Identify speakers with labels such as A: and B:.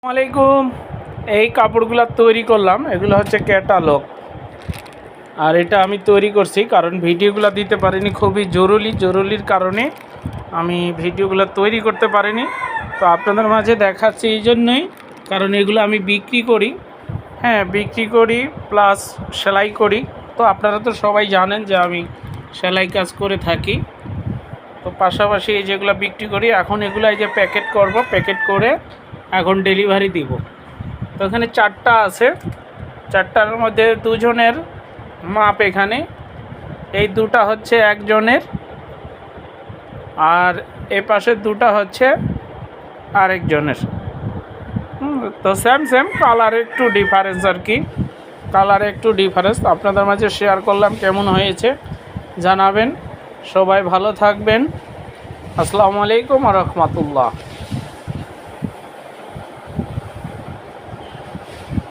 A: আসসালামাইকুম। এই কাপড়গুলো তৈরি করলাম, এগুলো হচ্ছে ক্যাটালগ। আর এটা আমি তৈরি করছি কারণ ভিডিওগুলো দিতে পারিনি, খুবই জরুরির কারণে আমি ভিডিওগুলো তৈরি করতে পারিনি। তো আপনাদের মাঝে দেখাচ্ছি এই জন্যই, কারণ এগুলো আমি বিক্রি করি, বিক্রি করি প্লাস সেলাই করি। তো আপনারা তো সবাই জানেন যে আমি সেলাই কাজ করে থাকি। তো পাশাপাশি এই যেগুলো বিক্রি করি, এখন এগুলো এই যে প্যাকেট করব, প্যাকেট করে এখন ডেলিভারি দিব। তো এখানে 4টা আছে, 4টার মধ্যে দুজনের মাপ এখানে, এই দুটা হচ্ছে একজনের, আর এ পাশে দুটা হচ্ছে আরেকজনের। তো সেম কালারে একটু ডিফারেন্স আর কি, কালারে একটু ডিফারেন্স আপনাদের মাঝে শেয়ার করলাম। কেমন হয়েছে জানাবেন। সবাই ভালো থাকবেন। আসসালামু আলাইকুম ওয়া রাহমাতুল্লাহ।